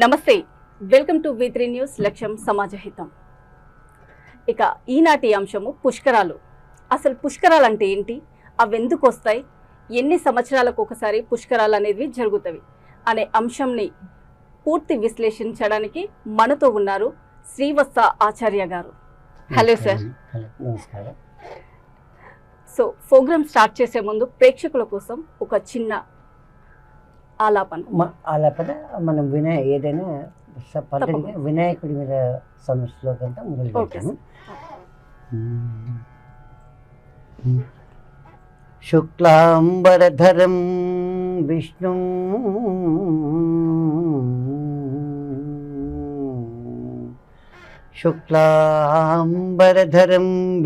నమస్తే, welcome to V3 news. లక్ష్యం సమాజహితం. ఇక ఈనాటి అంశము పుష్కరాలు. అసలు పుష్కరాలు అంటే ఏంటి, అవి ఎందుకు వస్తాయి, ఎన్ని సంవత్సరాలకు ఒకసారి పుష్కరాలు అనేవి జరుగుతాయి అనే అంశంని పూర్తి విశ్లేషించడానికి మనతో ఉన్నారు శ్రీవత్స ఆచార్య గారు. Hello sir. నమస్కారం. సో ప్రోగ్రామ్ స్టార్ట్ చేసే ముందు ప్రేక్షకుల కోసం ఒక చిన్న ఆలాపన మనం ఏదైనా పద్ధతిగా వినాయకుడి మీద శ్లోకంతో మొదలు పెడతాము. శుక్లాంబరధరం విష్ణు శుక్లాంబరధరం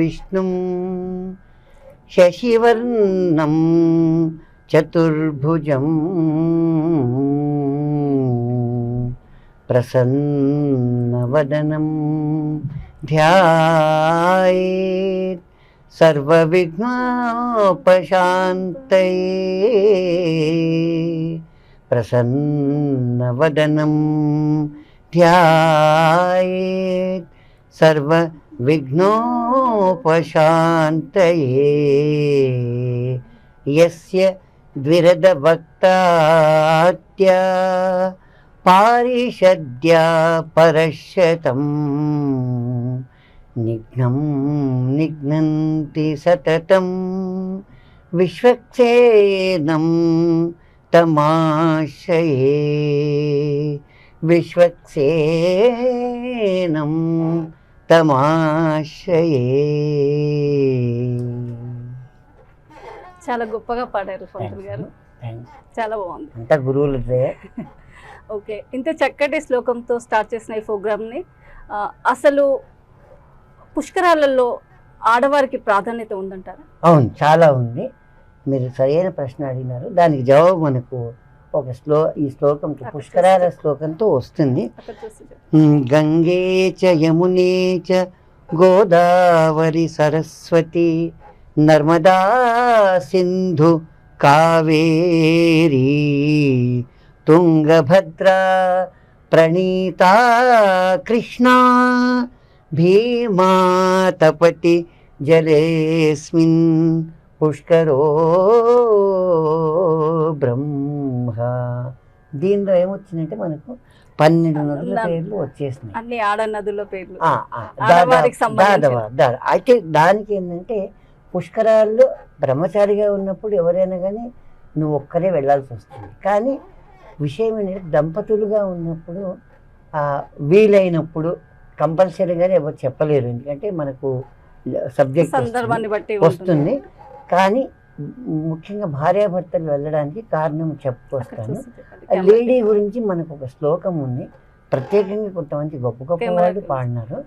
విష్ణు శశివర్ణం చతుర్భుజం ప్రసన్నవదనం ధ్యాయేత్ సర్వవిఘ్నోపశాంతయే. ప్రసన్నవదనం ధ్యాయేత్ సర్వవిఘ్నోపశాంతయే. యస్య ద్విరదవక్తాత్య పారిషద్య పరశతం నిఘ్నం నిఘ్నంతి సతతం విశ్వక్సేనం తమాశ్రయే. విశ్వక్సేనం తమాశ్రయే. చాలా గొప్పగా పాడారు పంతులు గారు, చాలా బాగుంది. అంతా గురువులదే. ఓకే, ఇంత చక్కటి శ్లోకంతో స్టార్ట్ చేసిన ఈ ప్రోగ్రామ్ని, అసలు పుష్కరాలలో ఆడవారికి ప్రాధాన్యత ఉందంటారా? అవును, చాలా ఉంది. మీరు సరైన ప్రశ్న అడిగినారు. దానికి జవాబు మనకు ఒక ఈ శ్లోకంతో, పుష్కరాల శ్లోకంతో వస్తుంది. గంగే చ యమునే చ గోదావరి సరస్వతి నర్మదా సింధు కావేరీ తుంగభద్రా ప్రణీతా కృష్ణా భీమా తపతి జలేస్మిన్ పుష్కరో బ్రహ్మ. దీనిలో ఏమొచ్చిందంటే మనకు 12 నదుల పేర్లు వచ్చేసినాయి. అన్ని ఆడ నదుల పేర్లు. అయితే దానికి ఏంటంటే పుష్కరాల్లో బ్రహ్మచారిగా ఉన్నప్పుడు ఎవరైనా కానీ నువ్వు ఒక్కరే వెళ్ళాల్సి వస్తుంది. కానీ విషయం ఏంటంటే దంపతులుగా ఉన్నప్పుడు వీలైనప్పుడు కంపల్సరీగానే ఎవరు చెప్పలేరు, ఎందుకంటే మనకు సబ్జెక్ట్ సందర్భాన్ని బట్టి వస్తుంది. కానీ ముఖ్యంగా భార్యాభర్తలు వెళ్ళడానికి కారణం చెప్పుకొస్తాను. లేడీ గురించి మనకు ఒక శ్లోకం ఉంది, ప్రత్యేకంగా కొంతమంది గొప్ప గొప్ప వాళ్ళు పాడినారు.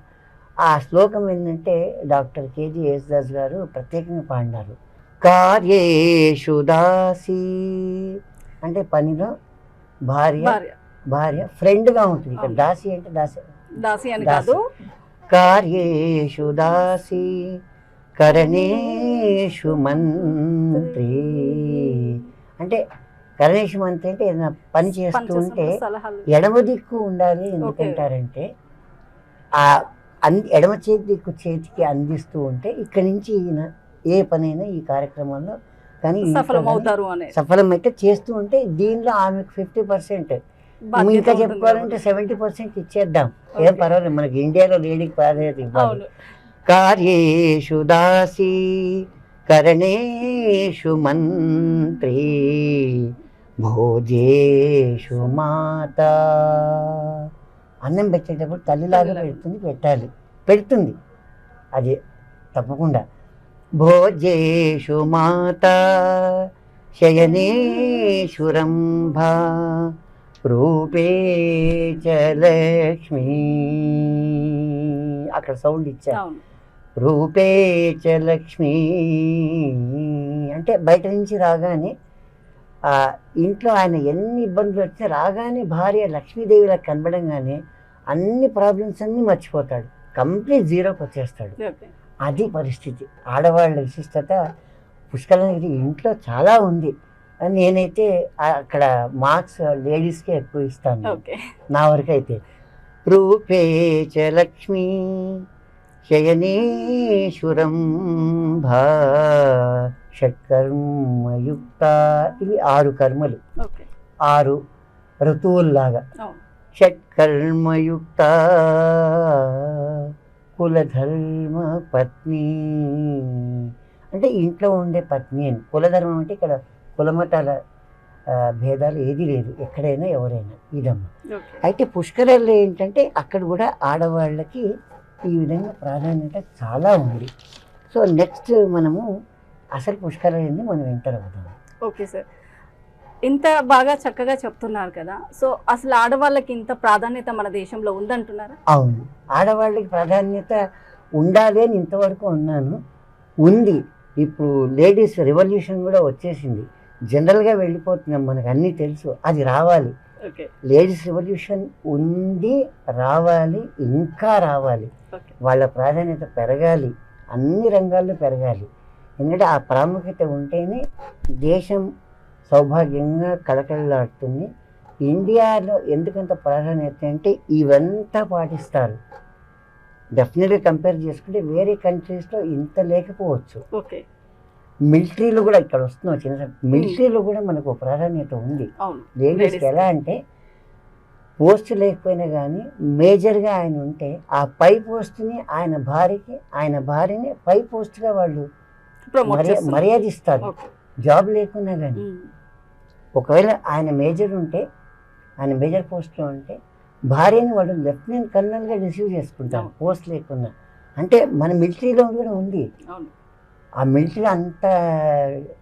ఆ శ్లోకం ఏంటంటే డాక్టర్ KG యేసుదాస్ గారు ప్రత్యేకంగా పాడినారు. కార్యేషు దాసి అంటే పనిలో భార్య ఫ్రెండ్గా ఉంటుంది. ఇక్కడ దాసి అంటే దాసి అని కాదు. కార్యేషు దాసి కరణేషు మంత్రి అంటే కరణేషు మంత్రి అంటే ఏదైనా పని చేస్తూ ఉంటే ఎడమ దిక్కు ఉండాలి. ఎందుకంటారంటే ఆ ఎడమ దిక్కు చేతికి అందిస్తూ ఉంటే ఇక్కడి నుంచి ఈయన ఏ పనైనా ఈ కార్యక్రమంలో కానీ సఫలమైతే చేస్తూ ఉంటే దీనిలో ఆమెకు 50%, ఇంకా చెప్పుకోవాలంటే 70% ఇచ్చేద్దాం, ఏం పర్వాలేదు. మనకి ఇండియాలో లేడీకి ప్రాధాన్యత ఇవ్వాలి. కార్యేషు దాసి కరణేషు మంత్రి భోజేషు మాత. అన్నం పెట్టేటప్పుడు తల్లిలాగా పెడుతుంది అది తప్పకుండా. భోజేషు మాత శయనేషు రంభ రూపే చ లక్ష్మీ. అక్కడ సౌండ్ ఇచ్చారు. రూపే చ లక్ష్మీ అంటే బయట నుంచి రాగానే ఇంట్లో ఆయన ఎన్ని ఇబ్బందులు వచ్చినా రాగానే భార్య లక్ష్మీదేవిలా కనబడంగానే అన్ని ప్రాబ్లమ్స్ అన్నీ మర్చిపోతాడు, కంప్లీట్ జీరోకి వచ్చేస్తాడు. అది పరిస్థితి. ఆడవాళ్ళ విశిష్టత పుష్కరానికి ఇంట్లో చాలా ఉంది. నేనైతే అక్కడ మార్క్స్ లేడీస్కే ఎక్కువ ఇస్తాను ఓకే. నా వరకు అయితే. రూపే చ లక్ష్మీ శయనేశ్వరం భా షట్కర్మయుక్త, ఇవి 6 కర్మలు, ఓకే. 6 ఋతువుల్లాగా. అవును. షట్కర్మయుక్త కులధర్మ పత్ని, అంటే ఇంట్లో ఉండే పత్ని అని. కులధర్మం అంటే ఇక్కడ కులమతాల భేదాలు ఏది లేదు, ఎక్కడైనా ఎవరైనా, ఇదమ్మా. ఓకే. అయితే పుష్కరాల్లో ఏంటంటే అక్కడ కూడా ఆడవాళ్ళకి ఈ విధంగా ప్రాధాన్యత చాలా ఉంది. సో నెక్స్ట్ మనము అసలు పుష్కరాలని మనం ఎంటర్ అవుతాము. ఓకే సార్, ఇంత బాగా చక్కగా చెప్తున్నారు కదా, సో అసలు ఆడవాళ్ళకి ఇంత ప్రాధాన్యత మన దేశంలో ఉందంటున్నారా? అవును, ఆడవాళ్ళకి ప్రాధాన్యత ఉండాలి అని ఇంతవరకు ఉన్నాను, ఉంది. ఇప్పుడు లేడీస్ రెవల్యూషన్ కూడా వచ్చేసింది, జనరల్గా వెళ్ళిపోతున్నాం, మనకు అన్నీ తెలుసు, అది రావాలి. ఓకే. లేడీస్ రెవల్యూషన్ ఉంది, రావాలి, ఇంకా రావాలి. ఓకే. వాళ్ళ ప్రాధాన్యత పెరగాలి, అన్ని రంగాల్లో పెరగాలి. ఎందుకంటే ఆ ప్రాముఖ్యత ఉంటేనే దేశం సౌభాగ్యంగా కళకళలాడుతుంది. ఇండియాలో ఎందుకంత ప్రాధాన్యత అంటే ఇవంతా పాటిస్తారు. డెఫినెట్గా కంపేర్ చేసుకుంటే వేరే కంట్రీస్లో ఇంత లేకపోవచ్చు. ఓకే. మిలిటరీలో కూడా ఇక్కడ వస్తున్నాం, చిన్న మిలిటరీలో కూడా మనకు ప్రాధాన్యత ఉంది. అవును. లేడీస్కి ఎలా అంటే పోస్ట్ లేకపోయినా కానీ మేజర్గా ఆయన ఉంటే ఆ పై పోస్ట్ని ఆయన భార్యని పై పోస్ట్గా వాళ్ళు మర్యాదిస్తారు, జాబ్ లేకున్నా కానీ. ఒకవేళ ఆయన మేజర్ ఉంటే, ఆయన మేజర్ పోస్ట్లో ఉంటే భార్యని వాళ్ళు లెఫ్టినెంట్ కర్నల్గా రిసీవ్ చేసుకుంటారు, పోస్ట్ లేకున్నా. అంటే మన మిలిటరీలో కూడా ఉంది. ఆ మిలిటరీ అంత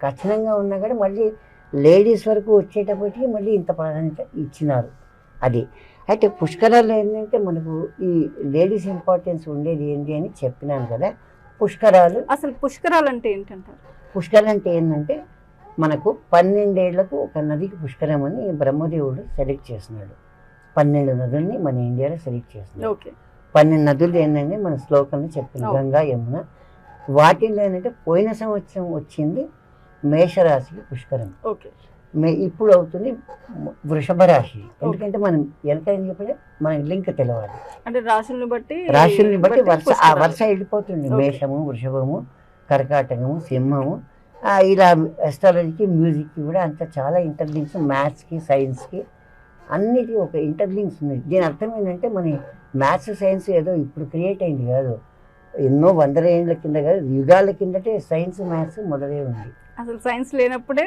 కఠినంగా ఉన్నా కానీ మళ్ళీ లేడీస్ వరకు వచ్చేటప్పటికి మళ్ళీ ఇంత ప్రాధాన్యత ఇచ్చినారు. అది అయితే పుష్కరాలు ఏంటంటే మనకు ఈ లేడీస్ ఇంపార్టెన్స్ ఉండేది ఏంటి అని చెప్పినాను కదా. పుష్కరాలు, అసలు పుష్కరాలు అంటే ఏంటంటారు? పుష్కరాలు అంటే ఏంటంటే మనకు 12 ఏళ్లకు ఒక నదికి పుష్కరం అని బ్రహ్మదేవుడు సెలెక్ట్ చేస్తున్నాడు. 12 నదుల్ని మన ఇండియాలో సెలెక్ట్ చేస్తున్నాడు. 12 నదులు ఏంటంటే మన శ్లోకంలో చెప్పిన గంగా, యమున. వాటిల్లో ఏంటంటే పోయిన సంవత్సరం వచ్చింది మేషరాశికి పుష్కరం, ఇప్పుడు అవుతుంది వృషభ రాశి. ఎందుకంటే మనం వెనక ఏం చెప్పలే, మనకి లింక్ తెలవాలి, అంటే రాశుల్ని బట్టి వరుస వెళ్ళిపోతుంది. మేషము, వృషభము, కర్కాటకము, సింహము, ఇలా ఎస్ట్రాలజీకి, మ్యూజిక్కి కూడా అంత చాలా ఇంటర్లింక్స్, మ్యాథ్స్కి, సైన్స్కి అన్నిటి ఒక ఇంటర్లింక్స్ ఉన్నాయి. దీని అర్థం ఏంటంటే మన మ్యాథ్స్, సైన్స్ ఏదో ఇప్పుడు క్రియేట్ అయింది కాదు, ఎన్నో 100 ఏళ్ళ కింద కాదు, యుగాల కిందటే సైన్స్, మ్యాథ్స్ మొదలై ఉంది. అసలు సైన్స్ లేనప్పుడే,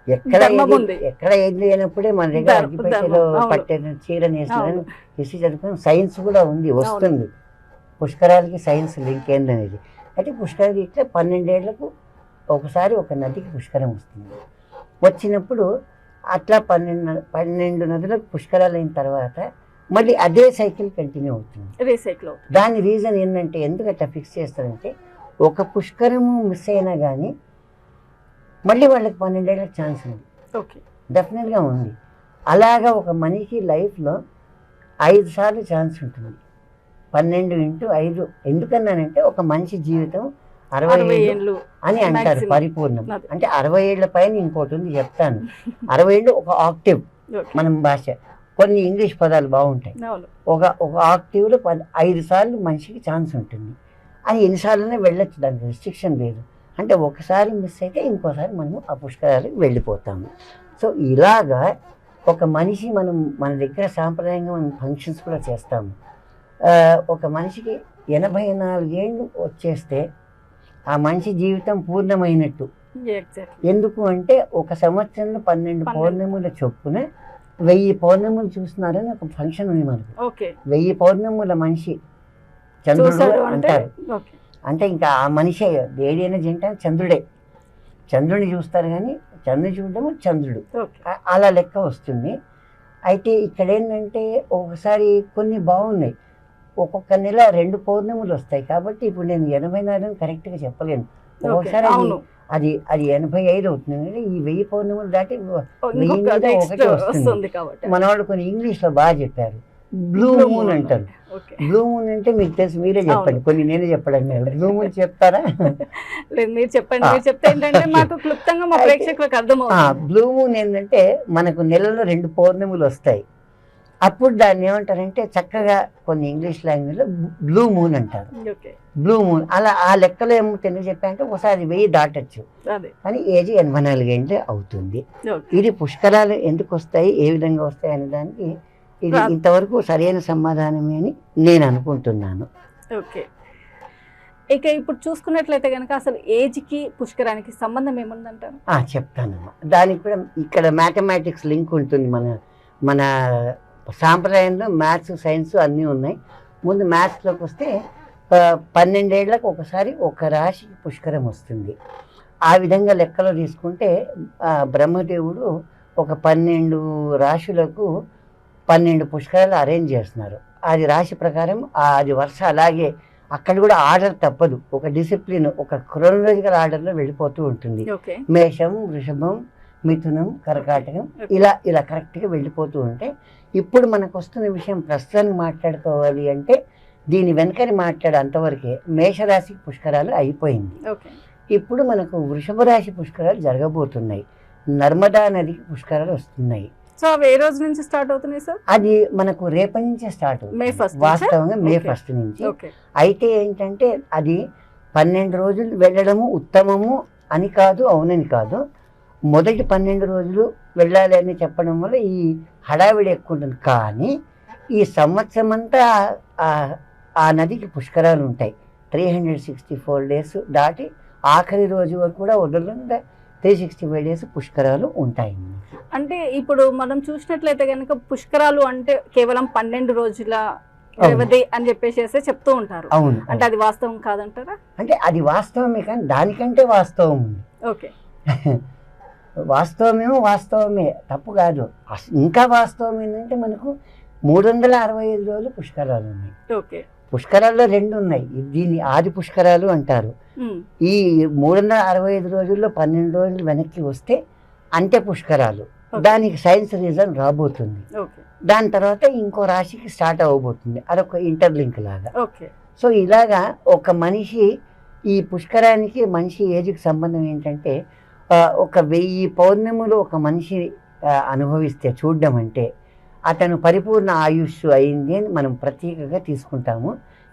ఎక్కడ ఏది లేనప్పుడే మన దగ్గర అగ్గిపెట్టెలో పట్టిన చీర నేస్తున్నాను హిస్టరీ చదువుకుని సైన్స్ కూడా ఉంది, వస్తుంది. పుష్కరాలకి సైన్స్ లింక్ ఏందనేది. అయితే పుష్కరాలు ఇట్లా 12 ఏళ్లకు ఒకసారి ఒక నదికి పుష్కరం వస్తుంది. వచ్చినప్పుడు అట్లా 12 నదులకు పుష్కరాలు అయిన తర్వాత మళ్ళీ అదే సైకిల్ కంటిన్యూ అవుతుంది. దాని రీజన్ ఏంటంటే, ఎందుకు అట్లా ఫిక్స్ చేస్తారంటే, ఒక పుష్కరము మిస్ అయినా కానీ మళ్ళీ వాళ్ళకి 12 ఏళ్ళకి ఛాన్స్ ఉంది, డెఫినెట్గా ఉంది. అలాగా ఒక మనిషి లైఫ్లో 5 సార్లు ఛాన్స్ ఉంటుంది. 12 × 5 ఎందుకన్నానంటే ఒక మనిషి జీవితం 60 ఏళ్ళు అని అంటారు పరిపూర్ణం. అంటే 60 ఏళ్ల పైన ఇంకోటి ఉంది, చెప్తాను. 60 ఏళ్ళు ఒక ఆక్టివ్, మనం భాష కొన్ని ఇంగ్లీష్ పదాలు బాగుంటాయి. ఒక ఆక్టివ్లో 5 సార్లు మనిషికి ఛాన్స్ ఉంటుంది. అని ఎన్నిసార్లునే వెళ్ళొచ్చు, దానికి రెస్ట్రిక్షన్ లేదు. అంటే ఒకసారి మిస్ అయితే ఇంకోసారి మనము ఆ పుష్కరాలకు వెళ్ళిపోతాము. సో ఇలాగా ఒక మనిషి మన దగ్గర సాంప్రదాయంగా మనం ఫంక్షన్స్ కూడా చేస్తాము. ఒక మనిషికి 84 ఏళ్ళు వచ్చేస్తే ఆ మనిషి జీవితం పూర్ణమైనట్టు. ఎందుకు అంటే ఒక సంవత్సరంలో 12 పౌర్ణముల చొప్పున 1000 పౌర్ణములు చూస్తున్నారని ఒక ఫంక్షన్ ఉంది మనకు. 1000 పౌర్ణముల మనిషి చంద్రుడు అంటారు. అంటే ఇంకా ఆ మనిషి ఏదైనా జంట చంద్రుడే, చంద్రుడిని చూస్తారు కానీ చంద్రుడు చూడడం చంద్రుడు, అలా లెక్క వస్తుంది. అయితే ఇక్కడ ఏంటంటే ఒకసారి కొన్ని బాగున్నాయి, ఒక్కొక్క నెల 2 పౌర్ణములు వస్తాయి. కాబట్టి ఇప్పుడు నేను 84 కరెక్ట్గా చెప్పలేను, ఒక్కొక్కసారి అది 85 అవుతుంది. ఈ 1000 పౌర్ణములు దాటి 1000 మీద 1 వస్తుంది. మన వాళ్ళు కొన్ని ఇంగ్లీష్లో బాగా చెప్పారు, బ్లూ మూన్ అంటారు. ఓకే. బ్లూ మూన్ అంటే మీకు తెలుసు, మీరే చెప్పండి. కొన్ని నేనే చెప్పడం బ్లూ మూన్ చెప్తారా? లేదు, మీరు చెప్పండి. మీరు చెప్తే ఏంటంటే మాకు క్లుప్తంగా మా ప్రేక్షకులకు అర్థమవుతుంది. బ్లూ మూన్ ఏంటంటే మనకు నెలలో 2 పౌర్ణములు వస్తాయి. అప్పుడు దాన్ని ఏమంటారంటే చక్కగా కొన్ని ఇంగ్లీష్ లాంగ్వేజ్లో బ్లూ మూన్ అంటారు. ఓకే. బ్లూ మూన్ అలా ఆ లెక్కలో ఏమో ఎందుకు చెప్పారంటే ఒకసారి 1000 దాటచ్చు, అదే. కానీ ఏజ్ 84 ఏళ్ళు అవుతుంది. ఓకే. ఇది పుష్కరాలు ఎందుకు వస్తాయి, ఏ విధంగా వస్తాయి అనే దానికి ఇది ఇంతవరకు సరైన సమాధానమే అని నేను అనుకుంటున్నాను. ఓకే. ఇక ఇప్పుడు చూసుకున్నట్లయితే కనుక అసలు ఏజ్కి పుష్కరానికి సంబంధం ఏముందంటారు? చెప్తానమ్మా. దానికి కూడా ఇక్కడ మ్యాథమెటిక్స్ లింక్ ఉంటుంది. మన సాంప్రదాయంలో మ్యాథ్స్ సైన్స్ అన్నీ ఉన్నాయి. ముందు మ్యాథ్స్లోకి వస్తే 12 ఏళ్లకు ఒకసారి ఒక రాశికి పుష్కరం వస్తుంది. ఆ విధంగా లెక్కలో తీసుకుంటే బ్రహ్మదేవుడు ఒక 12 రాశులకు 12 పుష్కరాలు అరేంజ్ చేస్తున్నారు. అది రాశి ప్రకారం అది వరుస అలాగే అక్కడ కూడా ఆర్డర్ తప్పదు. ఒక డిసిప్లిన్, ఒక క్రోనలాజికల్ ఆర్డర్లో వెళ్ళిపోతూ ఉంటుంది. మేషం, వృషభం, మిథునం, కర్కాటకం ఇలా కరెక్ట్గా వెళ్ళిపోతూ ఉంటే ఇప్పుడు మనకు వస్తున్న విషయం ప్రస్తుతానికి మాట్లాడుకోవాలి అంటే దీని వెనకని మాట్లాడే అంతవరకే మేషరాశి పుష్కరాలు అయిపోయింది. ఇప్పుడు మనకు వృషభ రాశి పుష్కరాలు జరగబోతున్నాయి. నర్మదా నదికి పుష్కరాలు వస్తున్నాయి. సో అవి ఏ రోజు నుంచి స్టార్ట్ అవుతున్నాయి సార్? అది మనకు రేపటి నుంచే స్టార్ట్ అవుతుంది. వాస్తవంగా మే 1 నుంచి. అయితే ఏంటంటే అది 12 రోజులు వెళ్ళడము ఉత్తమము అని కాదు, అవునని కాదు. మొదటి 12 రోజులు వెళ్ళాలి అని చెప్పడం వల్ల ఈ హడావిడి ఎక్కువ ఉంటుంది. కానీ ఈ సంవత్సరం అంతా ఆ నదికి పుష్కరాలు ఉంటాయి. 364 డేస్ దాటి ఆఖరి రోజు వరకు కూడా వదలకుండా 365 డేస్ పుష్కరాలు ఉంటాయి. అంటే ఇప్పుడు మనం చూసినట్లయితే కనుక పుష్కరాలు అంటే కేవలం 12 రోజుల వ్యవధి అని చెప్పేసి చెప్తూ ఉంటారు. అవును. అంటే అది వాస్తవం కాదంటారా? అంటే అది వాస్తవమే, కానీ దానికంటే వాస్తవం ఉంది. ఓకే. వాస్తవమే, తప్పు కాదు. ఇంకా వాస్తవం ఏంటంటే మనకు 365 రోజులు పుష్కరాలు ఉన్నాయి. ఓకే. పుష్కరాల్లో 2 ఉన్నాయి. దీన్ని ఆది పుష్కరాలు అంటారు. ఈ 365 రోజుల్లో 12 రోజులు వెనక్కి వస్తే అంత్య పుష్కరాలు. దానికి సైన్స్ రీజన్ రాబోతుంది. దాని తర్వాత ఇంకో రాశికి స్టార్ట్ అవ్వబోతుంది. అదొక ఇంటర్లింక్ లాగా. సో ఇలాగా ఒక మనిషి ఈ పుష్కరానికి మనిషి ఏజ్కి సంబంధం ఏంటంటే ఒక 1000 పౌర్ణములు ఒక మనిషి అనుభవిస్తే చూడడం అంటే అతను పరిపూర్ణ ఆయుష్ అయింది అని మనం ప్రత్యేకంగా తీసుకుంటాము.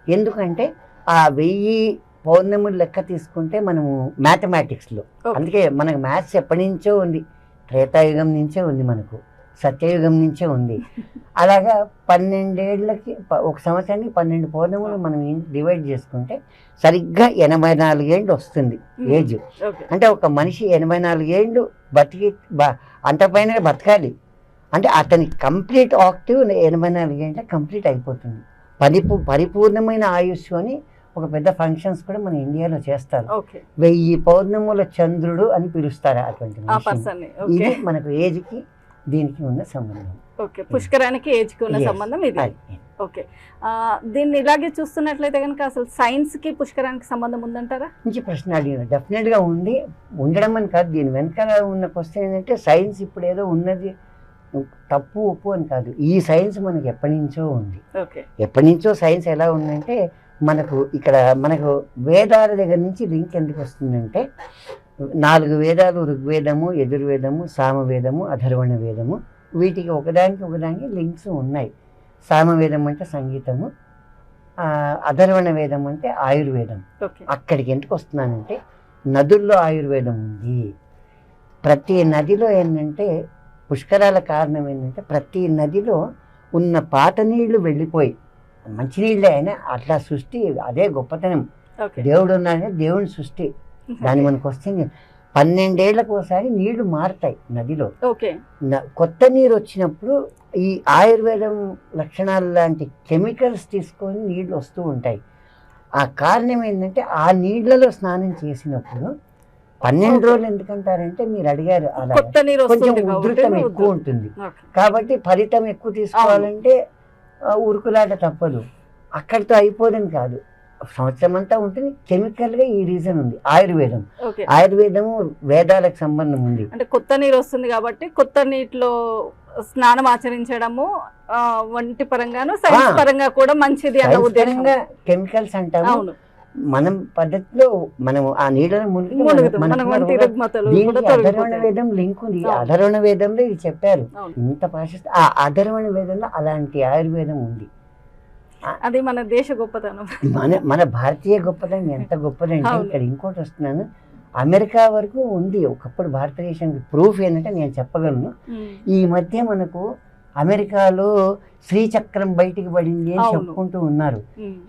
ఎందుకంటే ఆ 1000 పౌర్ణములు లెక్క తీసుకుంటే మనము మ్యాథమెటిక్స్లో, అందుకే మనకు మ్యాథ్స్ ఎప్పటి నుంచో ఉంది. త్రేతాయుగం నుంచే ఉంది, మనకు సత్యయుగం నుంచే ఉంది. అలాగా 12 ఏళ్ళకి ఒక సంవత్సరానికి 12 పౌర్ణములు మనం డివైడ్ చేసుకుంటే సరిగ్గా 84 ఏళ్ళు వస్తుంది ఏజ్. అంటే ఒక మనిషి 84 ఏళ్ళు బతికి అంతపైన బతకాలి అంటే అతని కంప్లీట్ యాక్టివ్ 84 ఏళ్ళ కంప్లీట్ అయిపోతుంది. పరిపూర్ణమైన ఆయుష్ అని ఒక పెద్ద ఫంక్షన్స్ కూడా మన ఇండియాలో చేస్తారు. 1000 పౌర్ణముల చంద్రుడు అని పిలుస్తారు అటువంటి. ఇది మనకు ఏజ్కి దీనికి ఉన్న సంబంధం. ఓకే. పుష్కరానికి ఏజ్కి ఉన్న సంబంధం ఇది. ఓకే. దీన్ని ఇలాగే చూస్తున్నట్లయితే కనుక అసలు సైన్స్కి పుష్కరానికి సంబంధం ఉందంటారా? మంచి ప్రశ్న అడిగిన. డెఫినెట్గా ఉండడం అని కాదు. దీని వెనకాల ఉన్న క్వశ్చన్ ఏంటంటే సైన్స్ ఇప్పుడు ఏదో ఉన్నది తప్పు ఉప్పు అని కాదు. ఈ సైన్స్ మనకు ఎప్పటి నుంచో ఉంది. ఎప్పటి నుంచో సైన్స్ ఎలా ఉందంటే మనకు వేదాల దగ్గర నుంచి లింక్ ఎందుకు వస్తుందంటే 4 వేదాలు, ఋగ్వేదము, యజుర్వేదము, సామవేదము, అథర్వణ వేదము, వీటికి ఒకదానికి లింక్స్ ఉన్నాయి. సామవేదం అంటే సంగీతము, అథర్వణ వేదం అంటే ఆయుర్వేదం. అక్కడికి ఎందుకు వస్తున్నానంటే నదుల్లో ఆయుర్వేదం ఉంది. ప్రతి నదిలో ఏంటంటే పుష్కరాల కారణం ఏంటంటే ప్రతి నదిలో ఉన్న పాత నీళ్లు వెళ్ళిపోయి మంచినీళ్ళే అయినా అట్లా సృష్టి అదే గొప్పతనం. దేవుడు ఉన్నాడనే దేవుని సృష్టి. దాని మనకు వస్తుంది 12 ఏళ్లకు ఒకసారి నీళ్లు మారుతాయి నదిలో. కొత్త నీరు వచ్చినప్పుడు ఈ ఆయుర్వేదం లక్షణాలు లాంటి కెమికల్స్ తీసుకొని నీళ్లు వస్తూ ఉంటాయి. ఆ కారణం ఏంటంటే ఆ నీళ్లలో స్నానం చేసినప్పుడు 12 రోజులు ఎందుకంటారంటే మీరు అడిగారు, అలా కొంచెం ఉధృతం ఎక్కువ ఉంటుంది కాబట్టి ఫలితం ఎక్కువ తీసుకోవాలంటే ఉరుకులాట తప్పదు. అక్కడితో అయిపోదని కాదు, సంవత్సరం అంతా ఉంటుంది. కెమికల్ గా ఈ రీజన్ ఉంది. ఆయుర్వేదం, ఓకే. ఆయుర్వేదము వేదాలకు సంబంధం ఉంది. అంటే కొత్త నీరు వస్తుంది కాబట్టి కొత్త నీటిలో స్నానం ఆచరించడము వంటి పరంగాను సైన్స్ పరంగా కూడా మంచిది అన్న ఉద్దేశం. కెమికల్స్ అంటాము, అవును. మనం పద్ధతిలో మనం ఆ నీళ్ళను అధర్వణ వేదం లింక్ ఉంది. అధర్వణ వేదంలో ఇది చెప్పారు. ఇంత ప్రాశస్త ఆ అధర్వణ వేదంలో అలాంటి ఆయుర్వేదం ఉంది. అది మన దేశ గొప్పతనం, మన భారతీయ గొప్పతనం ఎంత గొప్పదంటే ఇక్కడ ఇంకోటి వస్తున్నాను, అమెరికా వరకు ఉంది ఒకప్పుడు భారతదేశానికి. ప్రూఫ్ ఏంటంటే నేను చెప్పగలను, ఈ మధ్య మనకు అమెరికాలో శ్రీచక్రం బయటికి పడింది అని చెప్పుకుంటూ ఉన్నారు.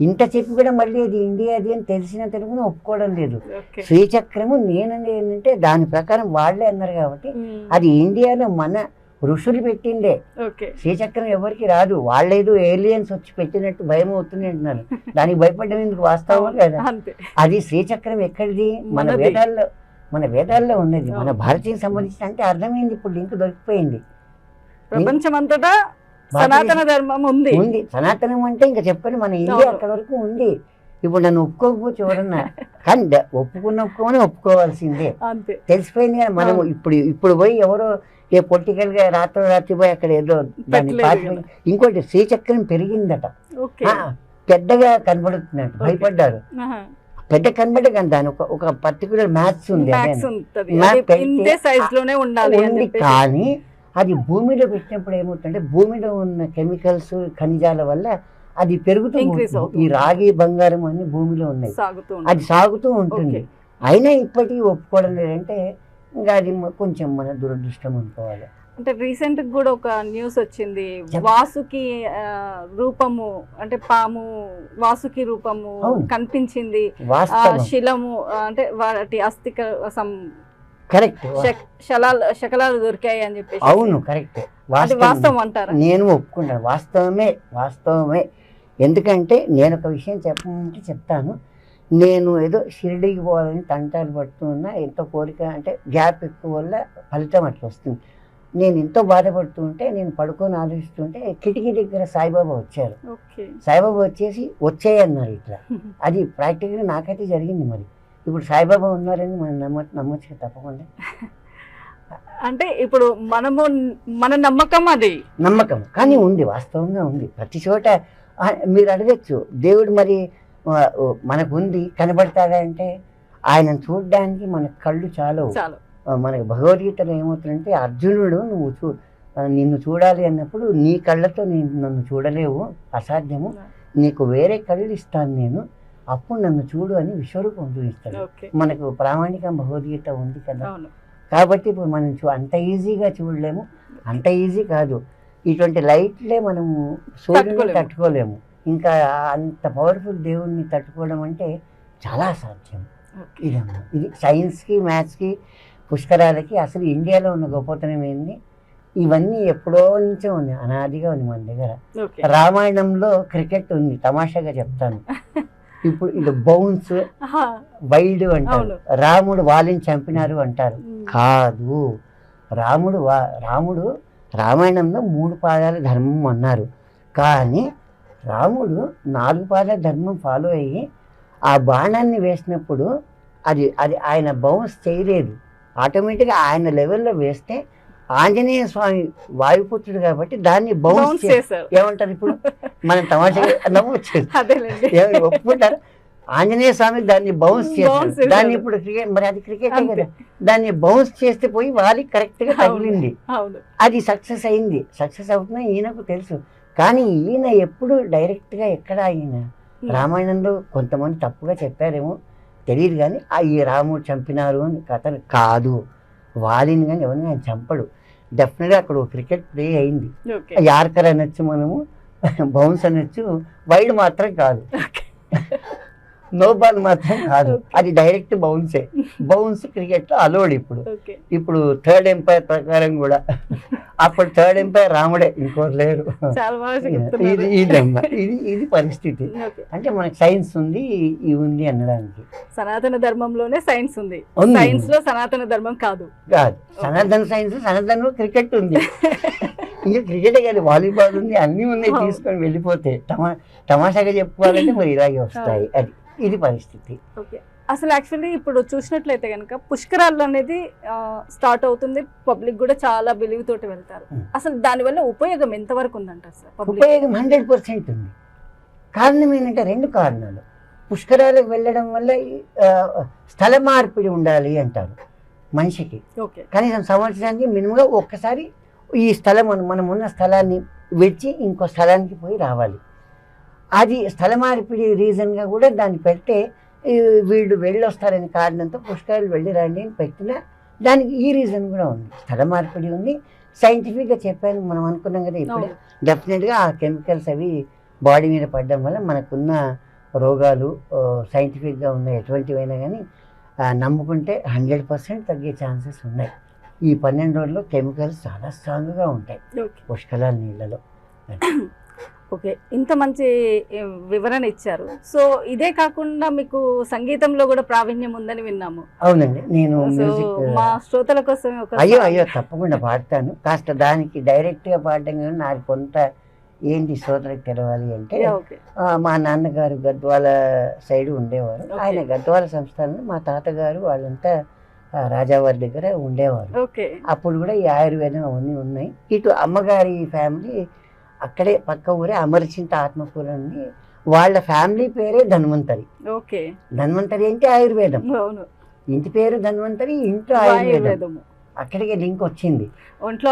ఇంత చెప్పి కూడా మళ్ళీ అది ఇండియాది అని తెలిసిన తెలుగును ఒప్పుకోవడం లేదు. శ్రీచక్రము నేననేది ఏంటంటే దాని ప్రకారం వాళ్లే అన్నారు కాబట్టి అది ఇండియాలో మన ఋషులు పెట్టిందే. శ్రీచక్రం ఎవరికి రాదు, వాళ్ళేదో ఏలియన్స్ వచ్చి పెట్టినట్టు భయం అవుతుంది అంటున్నారు. దానికి భయపడ్డం ఎందుకు, వాస్తవం కదా. అది శ్రీచక్రం ఎక్కడిది, మన వేదాల్లో ఉన్నది, మన భారతీయ సంబంధించిన. అంటే అర్థమైంది, ఇప్పుడు లింక్ దొరికిపోయింది. ప్రపంచమంతటా సనాతన ధర్మం ఉంది. సనాతనం అంటే ఇంకా చెప్పండి, మన ఇండియా అక్కడ వరకు ఉంది. ఇప్పుడు నన్ను ఒప్పుకోకపోవచ్చు ఎవరన్నా, కానీ ఒప్పుకోమని ఒప్పుకోవాల్సిందే. తెలిసిపోయింది కదా. మనం ఇప్పుడు పోయి ఎవరో ఏ పొలిటికల్ గా రాత్రి పోయి అక్కడ ఏదో ఇంకోటి శ్రీచక్రం పెరిగిందట, పెద్దగా కనబడుతున్నట్టు భయపడ్డారు. పెద్ద కనబడే కానీ దాని ఒక పర్టికులర్ మ్యాథ్స్ ఉంది, కానీ అది భూమిలో పెట్టినప్పుడు ఏమవుతుందంటే భూమిలో ఉన్న కెమికల్స్ ఖనిజాల వల్ల అది పెరుగుతూ, ఈ రాగి బంగారం అన్ని భూమిలో ఉన్నాయి, అది సాగుతూ ఉంటుంది. అయినా ఇప్పటికీ ఒప్పుకోవడం లేదంటే ఇంకా అది కొంచెం మన దురదృష్టం అనుకోవాలి. అంటే రీసెంట్ కూడా ఒక న్యూస్ వచ్చింది, వాసుకి రూపము అంటే పాము వాసుకి రూపము కనిపించింది, శిలము అంటే వాటి అస్థిక కరెక్ట్ శకలాలు దొరికాయి అని చెప్పేసి. అవును, కరెక్ట్, వాస్తవం అంటారు. నేను ఒప్పుకుంటాను, వాస్తవమే. ఎందుకంటే నేను ఒక విషయం చెప్పమంటే చెప్తాను. నేను ఏదో షిరిడీకి పోవాలని తంటాలు పడుతున్నా, ఎంతో కోరిక, అంటే గ్యాప్ ఎక్కువ వల్ల ఫలితం అట్లా వస్తుంది. నేను ఎంతో బాధపడుతూ ఉంటే, నేను పడుకొని ఆలోచిస్తుంటే కిటికీ దగ్గర సాయిబాబా వచ్చారు. సాయిబాబా వచ్చేసి వచ్చేయన్నారు ఇట్లా. అది ప్రాక్టికల్గా నాకైతే జరిగింది. మరి ఇప్పుడు సాయిబాబా ఉన్నారని మనం నమ్మచ్చు తప్పకుండా. అంటే ఇప్పుడు మన నమ్మకం, అది నమ్మకం కానీ ఉంది, వాస్తవంగా ఉంది ప్రతి చోట. మీరు అడగచ్చు, దేవుడు మరి మనకు ఉంది కనబడతాడా అంటే, ఆయన చూడడానికి మన కళ్ళు చాలు. మనకి భగవద్గీతలో ఏమవుతుందంటే, అర్జునుడు నిన్ను చూడాలి అన్నప్పుడు నీ కళ్ళతో నన్ను చూడలేవు, అసాధ్యము, నీకు వేరే కళ్ళు ఇస్తాను నేను, అప్పుడు నన్ను చూడు అని విశ్వరూపం చూపిస్తాడు. మనకు ప్రామాణిక భగవద్గీత ఉంది కదా. కాబట్టి ఇప్పుడు మనం అంత ఈజీగా చూడలేము, అంత ఈజీ కాదు. ఇటువంటి లైట్లే మనము సూర్యుని తట్టుకోలేము, ఇంకా అంత పవర్ఫుల్ దేవుణ్ణి తట్టుకోవడం అంటే చాలా అసాధ్యం. ఇది సైన్స్కి మ్యాథ్స్కి పుష్కరాలకి అసలు ఇండియాలో ఉన్న గొప్పతనం ఏంది, ఇవన్నీ ఎప్పుడో నుంచే ఉన్నాయి, అనాదిగా ఉంది మన దగ్గర. రామాయణంలో క్రికెట్ ఉంది, తమాషాగా చెప్తాను. ఇప్పుడు ఇది బౌన్స్ వైల్డ్ అంటారు, రాముడు వాలిని చంపినారు అంటారు. కాదు, రాముడు రామాయణంలో 3 పాదాల ధర్మం అన్నారు, కానీ రాముడు 4 పాదాల ధర్మం ఫాలో అయ్యి ఆ బాణాన్ని వేసినప్పుడు అది ఆయన బౌన్స్ చేయలేదు, ఆటోమేటిక్గా ఆయన లెవెల్లో వేస్తే ఆంజనేయ స్వామి వాయుపుత్రుడు కాబట్టి దాన్ని బౌన్స్ చేశారు. ఏమంటారు ఇప్పుడు మనం తమాషా నమ్మొచ్చేది, ఒప్పుకుంటారు. ఆంజనేయ స్వామి దాన్ని బౌన్స్ చేశారు, దాన్ని ఇప్పుడు క్రికెట్, మరి అది క్రికెటే కదా, దాన్ని బౌన్స్ చేస్తే పోయి వాళ్ళకి కరెక్ట్ గా తగిలింది, అది సక్సెస్ అయింది. సక్సెస్ అవుతున్నా ఈయనకు తెలుసు, కానీ ఈయన ఎప్పుడు డైరెక్ట్ గా ఎక్కడ ఆయన రామాయణంలో కొంతమంది తప్పుగా చెప్పారేమో తెలియదు, కానీ ఈ రాముడు చంపినారు అని కథ కాదు. వాలిని కానీ ఎవరిని ఆయన చంపడు. డెఫినెట్గా అక్కడ క్రికెట్ ప్లే అయింది, యార్కర్ అనొచ్చు, మనము బౌన్స్ అనొచ్చు, వైడ్ మాత్రం కాదు, నో బాల్ మాత్రం కాదు, అది డైరెక్ట్ బౌన్సే. బౌన్స్ క్రికెట్ లో అలౌడ్. ఇప్పుడు థర్డ్ ఎంపైర్ ప్రకారం కూడా, అప్పుడు థర్డ్ ఎంపైర్ రాముడే, ఇంకోటి లేరు. ఇది పరిస్థితి. అంటే మనకి సైన్స్ ఉంది, ఇది ఉంది అనడానికి. సనాతన ధర్మంలోనే సైన్స్ ఉంది, సైన్స్ లో సనాతన ధర్మం కాదు. సనాతన సైన్స్, సనాతన క్రికెట్ ఉంది, ఇంకా క్రికెటే కాదు, వాలీబాల్ ఉంది, అన్నీ ఉన్నాయి. తీసుకొని వెళ్ళిపోతే తమాషాగా చెప్పుకోవాలంటే మరి ఇలాగే వస్తాయి. అది ఇది పరిస్థితి. ఓకే. అసలు యాక్చువల్లీ ఇప్పుడు చూసినట్లయితే కనుక పుష్కరాలు అనేది స్టార్ట్ అవుతుంది, పబ్లిక్ కూడా చాలా బిలీవ్ తోటి వెళ్తారు. అసలు దానివల్ల ఉపయోగం ఎంతవరకు ఉందంటారు సార్? ఉపయోగం 100% ఉంది. కారణం ఏంటంటే 2 కారణాలు. పుష్కరాలకు వెళ్ళడం వల్ల స్థల మార్పిడి ఉండాలి అంటారు మనిషికి. కనీసం సంవత్సరానికి మినిమంగా ఒక్కసారి ఈ స్థలం మనం ఉన్న స్థలాన్ని విడిచి ఇంకో స్థలానికి పోయి రావాలి. అది స్థల మార్పిడి రీజన్గా కూడా దాన్ని పెడితే వీళ్ళు వెళ్ళొస్తారని కారణంతో పుష్కరాలు వెళ్ళి రండి అని పెట్టిన దానికి ఈ రీజన్ కూడా ఉంది. స్థల మార్పిడి ఉంది. సైంటిఫిక్గా చెప్పాను, మనం అనుకున్నాం కదా ఇప్పుడు డెఫినెట్గా ఆ కెమికల్స్ అవి బాడీ మీద పడడం వల్ల మనకున్న రోగాలు సైంటిఫిక్గా ఉన్న ఎటువంటివైనా కానీ నమ్ముకుంటే 100% తగ్గే ఛాన్సెస్ ఉన్నాయి. ఈ 12 రోజుల్లో కెమికల్స్ చాలా స్ట్రాంగ్గా ఉంటాయి పుష్కరాల నీళ్ళలో. ఓకే, ఇంత మంచి వివరణ ఇచ్చారు. సో ఇదే కాకుండా మీకు సంగీతంలో కూడా ప్రావీణ్యం ఉందని విన్నాము. అవునండి, నేను మా శ్రోతల కోసం అయ్యో తప్పకుండా పాడతాను. కాస్త దానికి డైరెక్ట్గా పాడటం కానీ నాకు కొంత ఏంటి శ్రోతలకు తెలవాలి అంటే, మా నాన్నగారు గద్వాల సైడ్ ఉండేవారు. ఆయన గద్వాల సంస్థానంలో మా తాతగారు వాళ్ళంతా రాజావారి దగ్గర ఉండేవారు. అప్పుడు కూడా ఈ ఆయుర్వేదం అవన్నీ ఉన్నాయి. ఇటు అమ్మగారి ఫ్యామిలీ అక్కడే పక్క ఊరే అమరచింత ఆత్మకూరుని, వాళ్ళ ఫ్యామిలీ పేరే ధన్వంతరి. ధన్వంతరి అంటే ఆయుర్వేదం, ఇంటి పేరు ధన్వంతరి, ఇంట్లో ఆయుర్వేదం. అక్కడికి లింక్ వచ్చింది. ఇంట్లో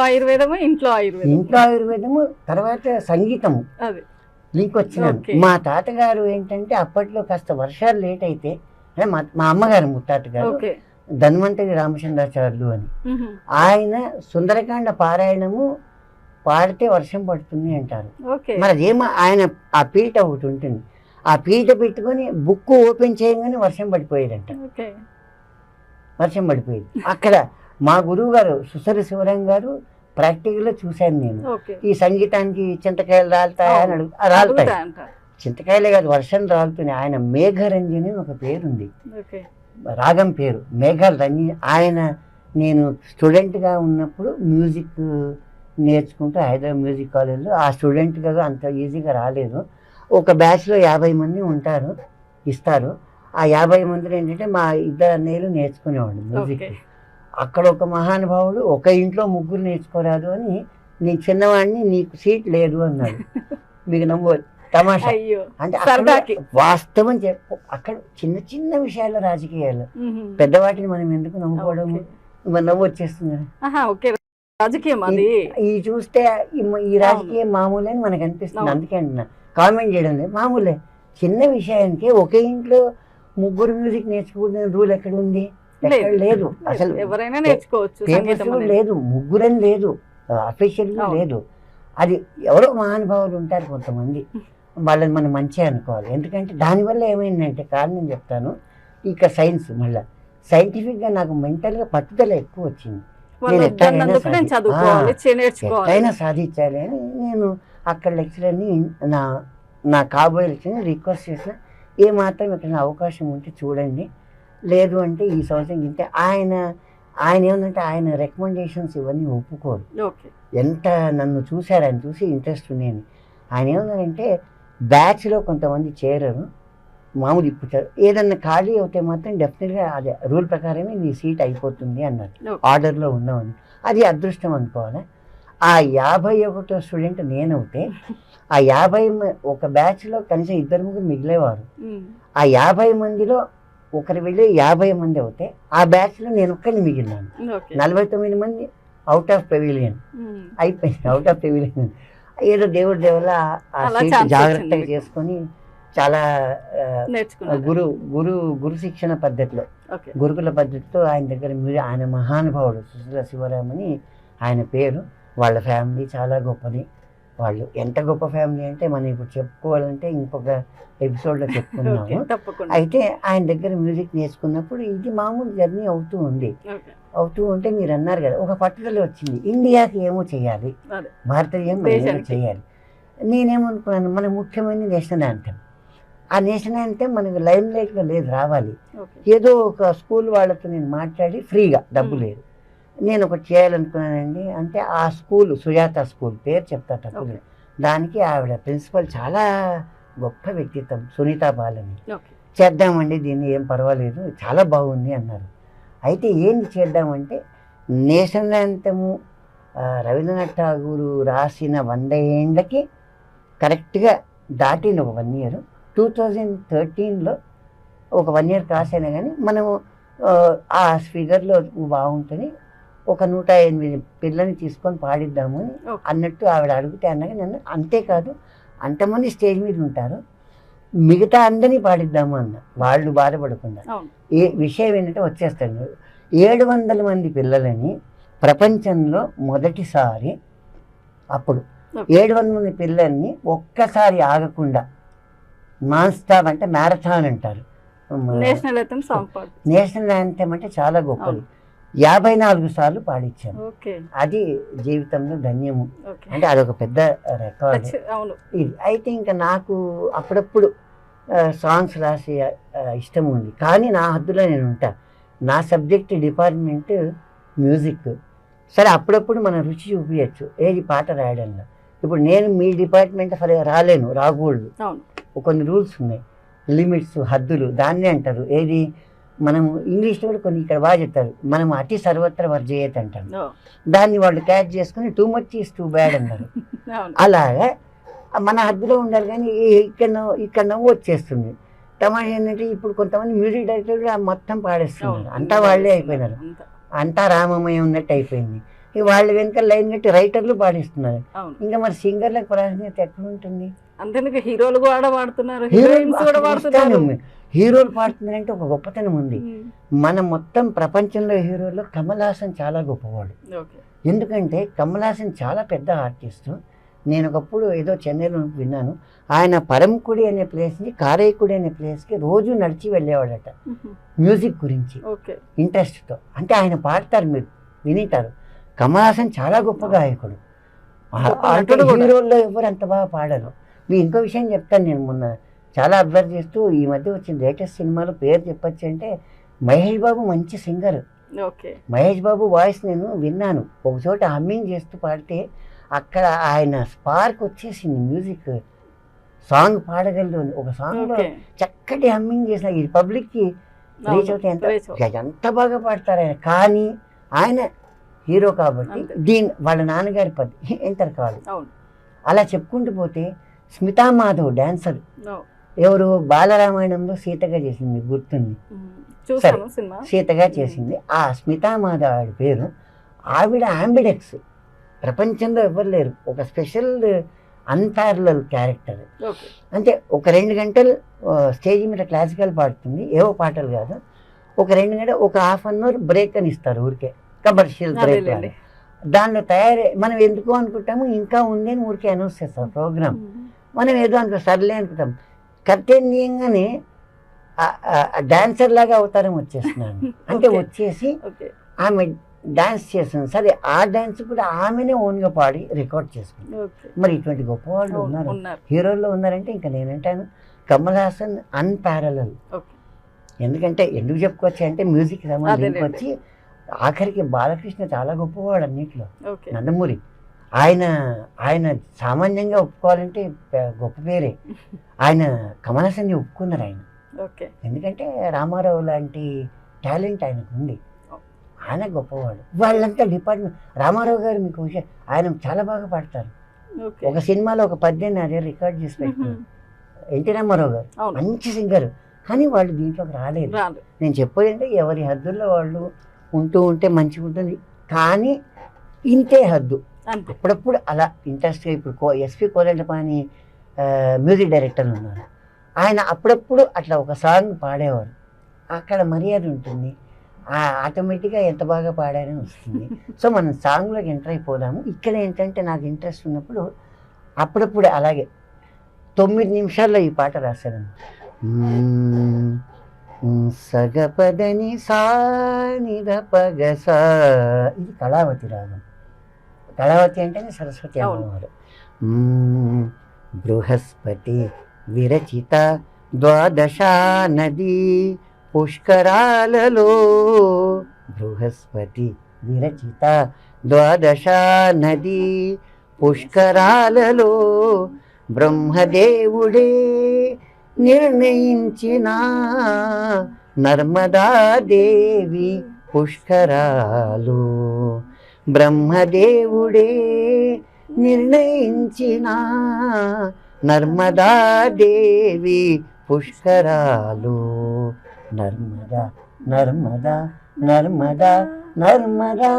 ఆయుర్వేదము తర్వాత సంగీతము లింక్ వచ్చింది. మా తాతగారు ఏంటంటే అప్పట్లో కాస్త వర్షాలు లేట్ అయితే, మా అమ్మగారు ముత్తాతగారు ధన్వంతరి రామచంద్రాచార్యులు అని, ఆయన సుందరకాండ పారాయణము పాడితే వర్షం పడుతుంది అంటారు. మరి అదేమో ఆయన ఆ పీట ఒకటి ఉంటుంది, ఆ పీట పెట్టుకొని బుక్ ఓపెన్ చేయగానే వర్షం పడిపోయేదంట. వర్షం పడిపోయేది. అక్కడ మా గురువు గారు సుసరి శివరాం గారు ప్రాక్టికల్గా చూశాను నేను. ఈ సంగీతానికి చింతకాయలు రాలుతాయా అని రాలుతాయి. చింతకాయలే కాదు, వర్షం రాలుతున్నాయి. ఆయన మేఘరంజని ఒక పేరుంది, రాగం పేరు మేఘరంజని. ఆయన నేను స్టూడెంట్గా ఉన్నప్పుడు మ్యూజిక్ నేర్చుకుంటూ హైదరాబాద్ మ్యూజిక్ కాలేజ్లో, ఆ స్టూడెంట్గా అంత ఈజీగా రాలేదు. ఒక బ్యాచ్లో 50 మంది ఉంటారు, ఇస్తారు. ఆ 50 మందిలో ఏంటంటే మా 2 అన్నయ్యలు నేర్చుకునేవాళ్ళు మ్యూజిక్. అక్కడ ఒక మహానుభావుడు ఒక ఇంట్లో 3 నేర్చుకోరాదు అని, నీ చిన్నవాడిని నీకు సీట్ లేదు అన్నాడు. మీకు నమ్ము తమాషా అంటే వాస్తవం చెప్పు. అక్కడ చిన్న చిన్న విషయాల్లో రాజకీయాలు, పెద్దవాటిని మనం ఎందుకు నమ్ముకోవడము, నవ్వు వచ్చేస్తుంది. రాజకీయం అది ఈ చూస్తే ఈ రాజకీయం మామూలే అని మనకు అనిపిస్తుంది. అందుకే అంటున్నా, కామెంట్ చేయడం లేదు, మామూలే. చిన్న విషయానికి ఒకే ఇంట్లో 3 మ్యూజిక్ నేర్చుకునే రూల్ ఎక్కడ ఉంది? లేదు. అసలు ఎవరైనా నేర్చుకోవచ్చు, లేదు, 3 అని లేదు, అఫీషియల్ లేదు. అది ఎవరో మహానుభావులు ఉంటారు కొంతమంది, వాళ్ళని మనం మంచిగా అనుకోవాలి. ఎందుకంటే దానివల్ల ఏమైందంటే, కారణం చెప్తాను. ఇక సైన్స్ మళ్ళీ సైంటిఫిక్గా నాకు మెంటల్గా పట్టుదల ఎక్కువ వచ్చింది. నేను ఎట్లయినా సాధించాలి అని నేను అక్కడ లెక్చరర్ని, నా కాబోయే లెక్చరర్ని రిక్వెస్ట్ చేసిన, ఏమాత్రం ఇక్కడ అవకాశం ఉంటే చూడండి, లేదు అంటే ఈ సంవత్సరం ఇంటే. ఆయన ఏమందంటే ఆయన రికమెండేషన్స్ ఇవన్నీ ఒప్పుకోరు. ఎంత నన్ను చూశారు, ఆయన చూసి ఇంట్రెస్ట్ ఉన్నాయని. ఆయన ఏమన్నారంటే, బ్యాచ్లో కొంతమంది చేరరు, మామూలు ఇప్పుడు ఏదన్నా ఖాళీ అవుతే మాత్రం డెఫినెట్గా అదే రూల్ ప్రకారమే నీ సీట్ అయిపోతుంది అన్నారు, ఆర్డర్లో ఉన్నామని. అది అదృష్టం అనుకోవాలి. ఆ 51వ స్టూడెంట్ నేనవుతే, ఆ 50 ఒక బ్యాచ్లో కనీసం 2-3 మిగిలేవారు. ఆ 50 మందిలో ఒకరు వెళ్ళి 50 మంది అవుతే, ఆ బ్యాచ్లో నేను ఒక్కడిని మిగిలినాను. 49 మంది అవుట్ ఆఫ్ పెవిలియన్ అయిపోయింది. అవుట్ ఆఫ్ పెవిలియన్ ఏదో దేవుడి దేవుల ఆ సీట్ జాగ్రత్తగా చేసుకొని, చాలా గురు శిక్షణ పద్ధతిలో, గురుకుల పద్ధతితో ఆయన దగ్గర ఆయన మహానుభావుడు సుశీల శివరామని ఆయన పేరు. వాళ్ళ ఫ్యామిలీ చాలా గొప్పది. వాళ్ళు ఎంత గొప్ప ఫ్యామిలీ అంటే మనం ఇప్పుడు చెప్పుకోవాలంటే ఇంకొక ఎపిసోడ్లో చెప్పుకున్నాము. అయితే ఆయన దగ్గర మ్యూజిక్ నేర్చుకున్నప్పుడు ఇది మామూలు జర్నీ అవుతూ ఉంటే మీరు అన్నారు కదా, ఒక పట్టుదల వచ్చింది, ఇండియాకి ఏమో చేయాలి, భారతదేశం చేయాలి. నేనేమనుకున్నాను, మన ముఖ్యమైన నేషనల్ యాంథెమ్. ఆ నేషనల్ యాంథెమ్ మనకు లైమ్ లైట్లో లేదు, రావాలి. ఏదో ఒక స్కూల్ వాళ్ళతో నేను మాట్లాడి ఫ్రీగా, డబ్బు లేదు, నేను ఒకటి చేయాలనుకున్నానండి. అంటే ఆ స్కూల్ సుజాత స్కూల్ పేరు చెప్తా తప్పదు. దానికి ఆవిడ ప్రిన్సిపల్ చాలా గొప్ప వ్యక్తిత్వం, సునీతా బాలని. చేద్దామండి దీన్ని, ఏం పర్వాలేదు, చాలా బాగుంది అన్నారు. అయితే ఏంటి చేద్దామంటే నేషనల్ యాంథము రవీంద్రనాథ్ ఠాగూరు రాసిన 100 ఏండ్లకి కరెక్ట్గా దాటింది ఒక 1 ఇయర్. 2013లో ఒక 1 ఇయర్ క్రాస్ అయినా కానీ మనము ఆ ఫిగర్లో బాగుంటుంది, ఒక 108 పిల్లల్ని తీసుకొని పాడిద్దాము అని అన్నట్టు ఆవిడ అడిగితే అన్నగా నన్ను, అంతేకాదు అంతమంది స్టేజ్ మీద ఉంటారు, మిగతా అందరినీ పాడిద్దాము అన్న, వాళ్ళు బాధపడకుండా. ఏ విషయం ఏంటంటే వచ్చేస్తాను, 700 మంది పిల్లలని ప్రపంచంలో మొదటిసారి అప్పుడు 700 మంది పిల్లల్ని ఒక్కసారి ఆగకుండా నాన్ స్టాప్, అంటే మ్యారథాన్ అంటారు, నేషనల్ యాంథమ్ అంటే చాలా గొప్పది, 54 సార్లు పాడించాను. అది జీవితంలో ధన్యము, అంటే అదొక పెద్ద రికార్డ్ ఇది. అయితే ఇంకా నాకు అప్పుడప్పుడు సాంగ్స్ రాసే ఇష్టం ఉంది, కానీ నా హద్దులో నేను ఉంటా. నా సబ్జెక్ట్ డిపార్ట్మెంట్ మ్యూజిక్. సరే అప్పుడప్పుడు మనం రుచి చూపించచ్చు ఏది పాట రాయడంలో. ఇప్పుడు నేను మీ డిపార్ట్మెంట్ రాలేను, రాకూడదు, కొన్ని రూల్స్ ఉన్నాయి, లిమిట్స్, హద్దులు, దాన్నే అంటారు. ఏది మనము ఇంగ్లీష్లో కూడా కొన్ని ఇక్కడ బాగా చెప్తారు, మనం అతి సర్వత్ర వర్జయేత్ అంటాం, దాన్ని వాళ్ళు క్యాచ్ చేసుకుని too much is too bad అన్నారు. అలాగా మన హద్దులో ఉండాలి, కానీ ఇక్కడ వచ్చేస్తుంది. తమాషా ఏంటంటే ఇప్పుడు కొంతమంది మ్యూజిక్ డైరెక్టర్లు మొత్తం పాడేస్తున్నారు, అంతా వాళ్ళే అయిపోయినారు, అంతా రామమయం ఉన్నట్టు అయిపోయింది. వాళ్ళు వెనక లైన్ కట్టి రైటర్లు పాడిస్తున్నారు, ఇంకా మరి సింగర్లకు ప్రాధాన్యత ఎక్కడ ఉంటుంది? అంతేందుకు హీరోలు కూడా పాడుతున్నారు, హీరోలు పాడుతున్నారంటే ఒక గొప్పతనం ఉంది. మన మొత్తం ప్రపంచంలో హీరోల్లో కమల్ హాసన్ చాలా గొప్పవాడు. ఎందుకంటే కమల్ హాసన్ చాలా పెద్ద ఆర్టిస్టు. నేను ఒకప్పుడు ఏదో చెన్నైలో విన్నాను, ఆయన పరంకుడి అనే ప్లేస్ని కారైకుడి అనే ప్లేస్కి రోజు నడిచి వెళ్ళేవాడట మ్యూజిక్ గురించి ఇంట్రెస్ట్తో. అంటే ఆయన పాడతారు, మీరు వినిటారు. కమల్ హాసన్ చాలా గొప్ప గాయకుడు, హీరోల్లో ఎవరు అంత బాగా పాడరు. మీ ఇంకో విషయం చెప్తాను, నేను మొన్న చాలా అబ్జర్వ్ చేస్తూ ఈ మధ్య వచ్చిన లేటెస్ట్ సినిమాలో పేరు చెప్పచ్చు అంటే మహేష్ బాబు మంచి సింగర్. మహేష్ బాబు వాయిస్ నేను విన్నాను, ఒక చోట హమ్మింగ్ చేస్తూ పాడితే అక్కడ ఆయన స్పార్క్ వచ్చేసింది, మ్యూజిక్ సాంగ్ పాడగలదు. ఒక సాంగ్లో చక్కటి హమ్మింగ్ చేసిన ఈ పబ్లిక్కి రీచ్ అవుతే ఎంత బాగా పాడతారు ఆయన. కానీ ఆయన హీరో కాబట్టి వాళ్ళ నాన్నగారి ఎంటర్ కాదు. అలా చెప్పుకుంటూ పోతే స్మితా మాధవ్ డాన్సర్, ఎవరు బాలరామాయణంలో సీతగా చేసింది, మీకు గుర్తుంది, సీతగా చేసింది. ఆ స్మితా మాధవ్ ఆవిడ పేరు. ఆవిడ ఆంబిడెక్స్, ప్రపంచంలో ఎవరు లేరు, ఒక స్పెషల్ అన్పారలల్ క్యారెక్టర్. అంటే ఒక 2 గంటలు స్టేజ్ మీద క్లాసికల్ పాడుతుంది, ఏవో పాటలు కాదు, ఒక 2 గంటలు ఒక హాఫ్ అన్ అవర్ బ్రేక్ అని ఇస్తారు, ఊరికే కమర్షియల్ బ్రేక్. దానిలో మనం ఎందుకు అనుకుంటాము, ఇంకా ఉంది అని ఊరికే అనౌన్స్ చేస్తారు ప్రోగ్రామ్. మనం ఏదో అనుకో సర్లే అనుకుంటాం, కర్టెన్ తీయంగానే డాన్సర్ లాగా అవతారం వచ్చేస్తున్నాను. అంటే వచ్చేసి ఆమె డాన్స్ చేస్తుంది. సరే ఆ డాన్స్ కూడా ఆమెనే ఓన్గా పాడి రికార్డ్ చేసుకుంది. మరి ఇటువంటి గొప్ప వాళ్ళు ఉన్నారు, హీరోల్లో ఉన్నారంటే ఇంకా నేనంటాను కమల్ హాసన్ అన్పారలల్. ఎందుకంటే ఎందుకు చెప్పుకోవచ్చు అంటే మ్యూజిక్ సంబంధించి వచ్చి ఆఖరికి బాలకృష్ణ చాలా గొప్పవాడు అన్నిట్లో, నందమూరి. ఆయన సామాన్యంగా ఒప్పుకోవాలంటే గొప్ప పేరే. ఆయన కమల్ హాసన్ని ఒప్పుకున్నారు ఆయన, ఎందుకంటే రామారావు లాంటి టాలెంట్ ఆయనకు ఉంది, ఆయన గొప్పవాడు. వాళ్ళంతా డిపార్ట్మెంట్. రామారావు గారు మీకు విషయం, ఆయన చాలా బాగా పాడతారు. ఒక సినిమాలో ఒక పద్యాన్ని అదే రికార్డ్ చేసి పెట్టారు. ఎన్టీ రామారావు గారు మంచి సింగర్, కానీ వాళ్ళు దీంట్లోకి రాలేదు. నేను చెప్పేది అంటే ఎవరి హద్దుల్లో వాళ్ళు ఉంటూ ఉంటే మంచిగా ఉంటుంది, కానీ ఇంతే హద్దు. అప్పుడప్పుడు అలా ఇంట్రెస్ట్గా, ఇప్పుడు ఎస్పి కోదండపాణి మ్యూజిక్ డైరెక్టర్లు ఉన్నారు, ఆయన అప్పుడప్పుడు అట్లా ఒక సాంగ్ పాడేవారు, అక్కడ మర్యాద ఉంటుంది, ఆటోమేటిక్గా ఎంత బాగా పాడారని వస్తుంది. సో మనం సాంగ్లోకి ఎంటర్ అయిపోదాము. ఇక్కడ ఏంటంటే నాకు ఇంట్రెస్ట్ ఉన్నప్పుడు అప్పుడప్పుడు అలాగే 9 నిమిషాల్లో ఈ పాట రాశాను. సగపదని సానిద పగస, ఇది కళావతి రాగం. కళావతి అంటేనే సరస్వతి అమ్మవారు. బృహస్పతి విరచిత ద్వాదశా నది పుష్కరాలలో, బృహస్పతి విరచిత ద్వాదశా నది పుష్కరాలలో, బ్రహ్మదేవుడే నిర్ణయించిన నర్మదా దేవి పుష్కరాలు. బ్రహ్మదేవుడే నిర్ణయించిన నర్మదా దేవి పుష్కరాలు. నర్మదా నర్మదా నర్మదా నర్మదా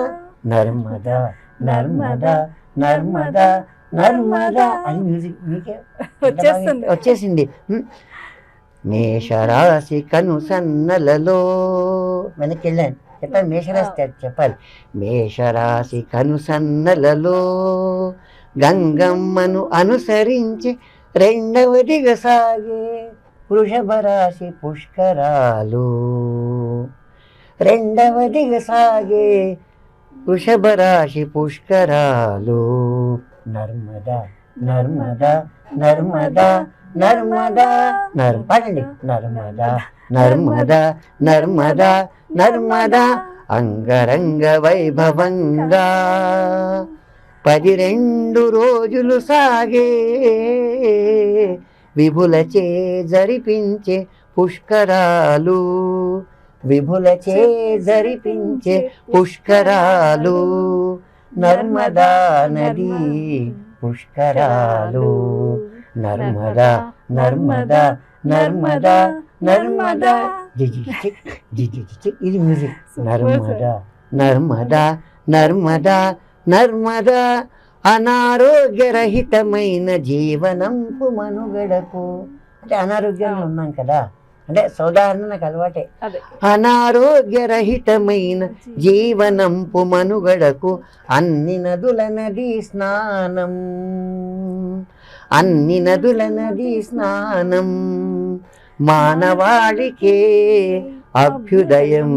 నర్మదా నర్మదా నర్మదా నర్మదా అని మ్యూజిక్ మీకే వచ్చేసింది. మేషరాశి కనుసన్నలలో వెనక్కి వెళ్ళాను చెప్పాలి. మేషరాశి చెప్పాలి. మేషరాశి కనుసన్నలలో గంగమ్మను అనుసరించి రెండవదిగా సాగే వృషభ రాశి పుష్కరాలు. రెండవదిగా సాగే వృషభ రాశి పుష్కరాలు. నర్మదా నర్మదా నర్మదా నర్మదా పాడండి. నర్మదా నర్మదా నర్మదా నర్మదా అంగరంగ వైభవంగా 12 రోజులు సాగే విభులచే జరిపించే పుష్కరాలు. విభులచే జరిపించే పుష్కరాలు. నర్మదా నది పుష్కరాలు. నర్మదా నర్మదా నర్మదా నర్మదా ఇది మ్యూజిక్. నర్మదా నర్మదా నర్మదా నర్మదా అనారోగ్యరహితమైన జీవనంపు మనుగడకు. అంటే అనారోగ్యంగా ఉన్నాం కదా, అంటే సాధారణ నాకు అలవాటే. అనారోగ్యరహితమైన జీవనంపు మనుగడకు అన్ని నదుల నది స్నానం. అన్ని నదుల నది స్నానం మానవాళికే అభ్యుదయం.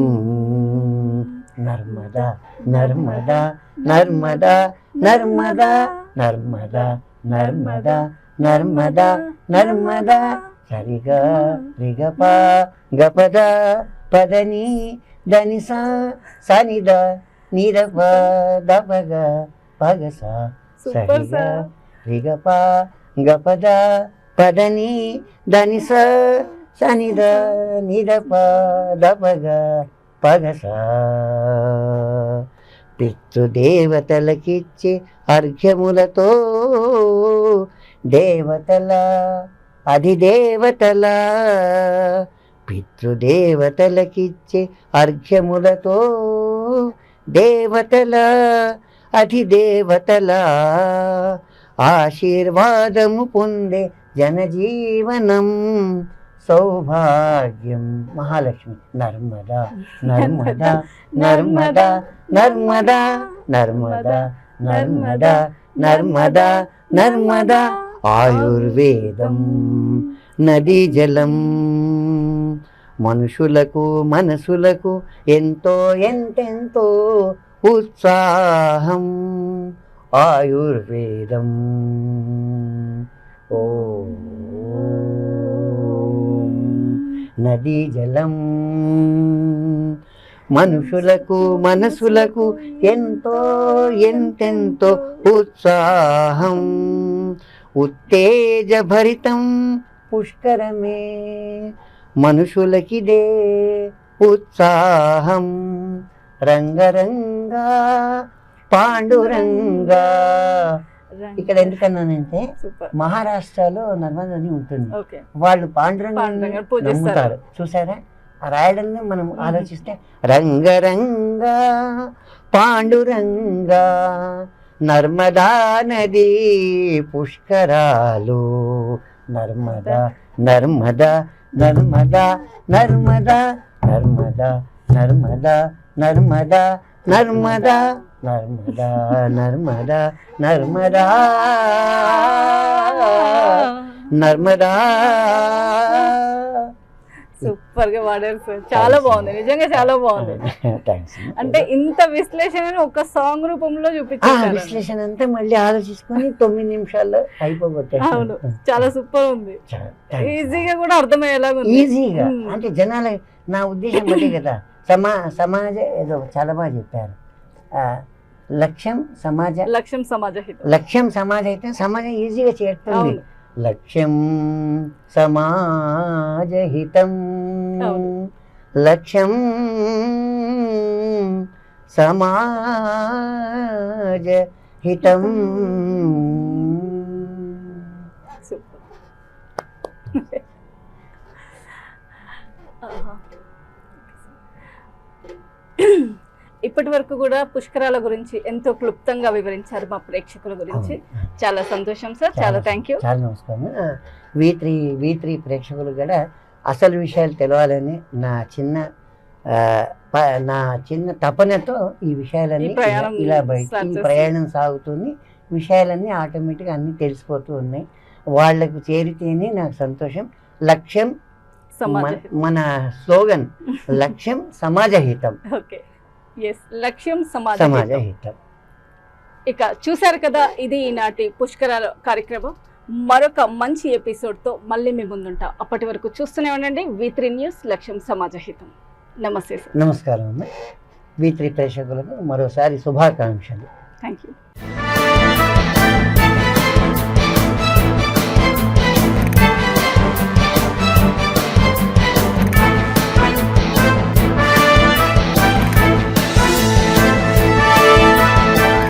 నర్మదా నర్మదా నర్మదా నర్మదా నర్మదా నర్మదా నర్మదా నర్మదా సరిగా రిగప గపద పదని ధనిస సనిద నీరప దపగ పగస సరిగా రిగప గపద పదని ధనిస సనిద నీరప దపగ పగస. పితృదేవతలకిచ్చే అర్ఘ్యములతో దేవతల అధిదేవతల. పితృదేవతలకిచ్చే అర్ఘ్యములతో దేవతల అధిదేవతల ఆశీర్వాదము పొందే జనజీవనం సౌభాగ్యం. మహాలక్ష్మి. నర్మదా నర్మదా నర్మదా నర్మదా నర్మదా నర్మదా నర్మదా నర్మదా ఆయుర్వేదం నదీ జలం. మనుషులకు మనసులకు ఎంతో ఎంతెంతో ఉత్సాహం. ఆయుర్వేదం. ఓ నదీ జలం మనుషులకు మనసులకు ఎంతో ఎంతెంతో ఉత్సాహం. ఉత్తేజభరితం పుష్కరమే మనుషులకిదే ఉత్సాహం. రంగరంగా పాండురంగా. ఇక్కడ ఎందుకన్నానంటే మహారాష్ట్రలో నర్మదా నది ఉంటుంది, వాళ్ళు పాండురంగాన్ని నమ్ముతారు. చూసారా ఆ రాయడాన్ని మనం ఆలోచిస్తే రంగరంగా పాండురంగా నర్మదా నది పుష్కరాలు. నర్మదా నర్మదా నర్మదా నర్మదా నర్మదా నర్మదా నర్మదా నర్మదా నర్మదా నర్మదా నర్మదా నర్మదా. సూపర్ గా పాడారు సార్, చాలా బాగుంది, నిజంగా చాలా బాగుంది. అంటే ఇంత విశ్లేషణ ఒక సాంగ్ రూపంలో చూపించారు. విశ్లేషణ అంతా మళ్ళీ ఆలోచించుకొని 9 నిమిషాల్లో అయిపోగొట్టారు. అవును, చాలా సూపర్ ఉంది, ఈజీగా కూడా అర్థమయ్యేలాగా. ఈజీగా అంటే జనాల నా ఉద్దేశం అదే కదా. సమాజ ఏదో చాలా బాగా చెప్పారు. లక్ష్యం సమాజ, లక్ష్యం సమాజ హితం. లక్ష్యం సమాజ హితం. సమాజం ఈజీగా చేరుతుంది. లక్ష్యం సమాజహితం, అవును. లక్ష్యం సమాజహితం. సూపర్. ఆహా. ఇప్పటి వరకు కూడా పుష్కరాల గురించి ఎంతో క్లుప్తంగా వివరించారు మా ప్రేక్షకుల గురించి. చాలా సంతోషం సార్, చాలా థ్యాంక్ యూ. చాలా నమస్కారం. V3 ప్రేక్షకులు కూడా అసలు విషయాలు తెలవాలని నా చిన్న తపనతో ఈ విషయాలన్నీ ఇలా బయట ఈ ప్రయాణం సాగుతుంది. విషయాలన్నీ ఆటోమేటిక్గా అన్నీ తెలిసిపోతూ ఉన్నాయి. వాళ్లకు చేరితేనే నాకు సంతోషం. లక్ష్యం మన స్లోగన్ లక్ష్యం సమాజహితం. ఓకే, ఎస్, లక్ష్యం సమాజహితం. ఇక చూశారు కదా, ఇది ఈనాటి పుష్కరాల కార్యక్రమం. మరొక మంచి ఎపిసోడ్తో మళ్ళీ మీ ముందుంటా. అప్పటి వరకు చూస్తూనే ఉండండి V3 న్యూస్, లక్ష్యం సమాజహితం. నమస్తే సార్. నమస్కారం అమ్మ. V3 ప్రేక్షకులకు మరోసారి శుభాకాంక్షలు. Thank you.